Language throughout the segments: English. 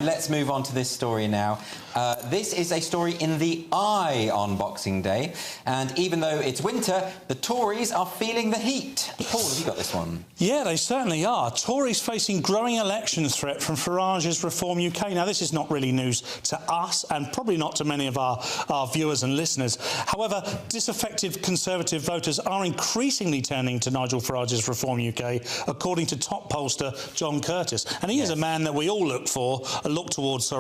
Let's move on to this story now. This is a story in the eye on Boxing Day, and even though it's winter, the Tories are feeling the heat. Paul, have you got this one? Yeah, they certainly are. Tories facing growing election threat from Farage's Reform UK. Now, this is not really news to us, and probably not to many of our viewers and listeners. However, disaffected Conservative voters are increasingly turning to Nigel Farage's Reform UK, according to top pollster John Curtis. And he is a man that we all look towards,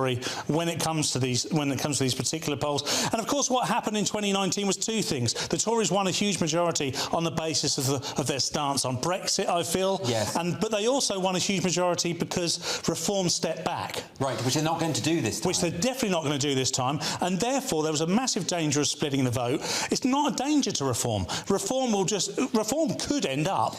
when it comes to these particular polls. And of course, what happened in 2019 was two things. The Tories won a huge majority on the basis of their stance on Brexit, I feel. Yes. But they also won a huge majority because Reform stepped back. Right, which they're not going to do this time. Which they're definitely not going to do this time. And therefore, there was a massive danger of splitting the vote. It's not a danger to Reform. Reform could end up.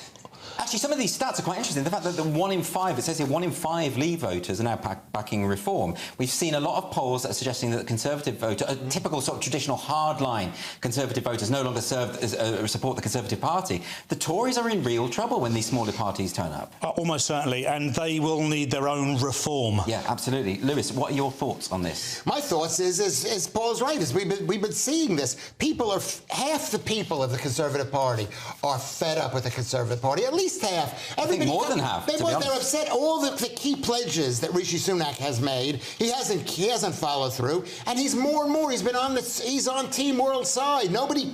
Actually, some of these stats are quite interesting. The fact that 1 in 5, it says here 1 in 5 Leave voters are now backing Reform. We've seen a lot of polls that are suggesting that the Conservative voter, a typical sort of traditional hardline Conservative voters, no longer support the Conservative Party. The Tories are in real trouble when these smaller parties turn up. Almost certainly, and they will need their own reform. Yeah, absolutely. Lewis, what are your thoughts on this? My thoughts is Paul's right. We've been seeing this. Half the people of the Conservative Party are fed up with the Conservative Party. At least half. I think more than half. They're upset. All the key pledges that Rishi Sunak has made, he hasn't followed through, and he's more and more. He's on Team World side. Nobody.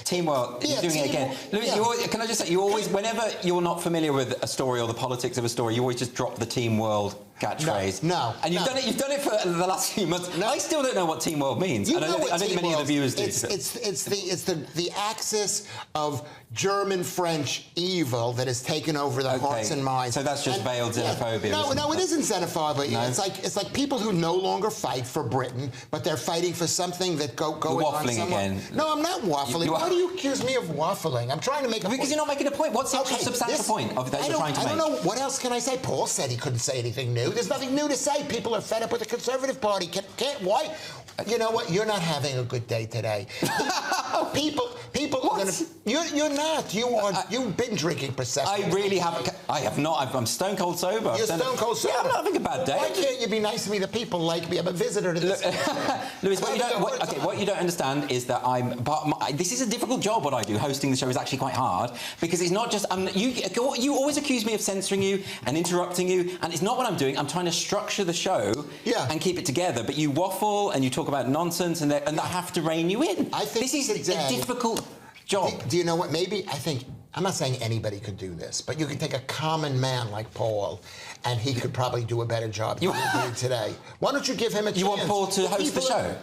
Team World, you're doing it again. Lewis, can I just say, you always, whenever you're not familiar with a story or the politics of a story, you always just drop the Team World catchphrase. No. And you've done it for the last few months. No. I still don't know what Team World means. I don't think many of the viewers do. It's the axis of German-French evil that has taken over the hearts and minds. So that's just veiled xenophobia. No, it isn't xenophobia. No? It's like people who no longer fight for Britain, but they're fighting for something that going on waffling again. No, I'm not waffling. Why do you accuse me of waffling? I'm trying to make a point. Because you're not making a point. What's the substantial point that you're trying to make? I don't know. What else can I say? Paul said he couldn't say anything new. There's nothing new to say. People are fed up with the Conservative Party. Why? You know what? You're not having a good day today. People are going to... You're not. You've been drinking Prosecco. I really haven't. I have not. I'm stone cold sober. You're stone cold sober? Yeah, I'm not having a bad day. Why can't you be nice to me? The people like me. I'm a visitor to this. Lewis, what you don't understand is that this is a difficult job, what I do. Hosting the show is actually quite hard, because it's not just... you always accuse me of censoring you and interrupting you, and it's not what I'm doing. I'm trying to structure the show and keep it together, but you waffle and you talk about nonsense, and I have to rein you in. I think this is a difficult job. Do you know what? Maybe, I'm not saying anybody could do this, but you could take a common man like Paul, and he could probably do a better job than you did today. Why don't you give him a chance? You want Paul to host the show?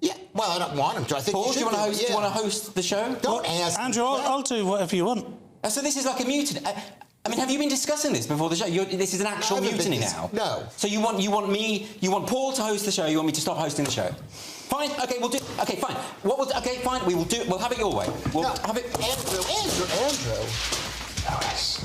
Yeah, well, I don't want him to. I think Paul, do you want to host the show? Don't ask. Andrew, I'll do whatever you want. So this is like a mutiny. I mean, have you been discussing this before the show? This is an actual mutiny now. No. So you want Paul to host the show. You want me to stop hosting the show? Fine. Okay, we'll do. Okay, fine. Okay, fine. We will do. We'll have it your way. We'll have it. Andrew. Lewis.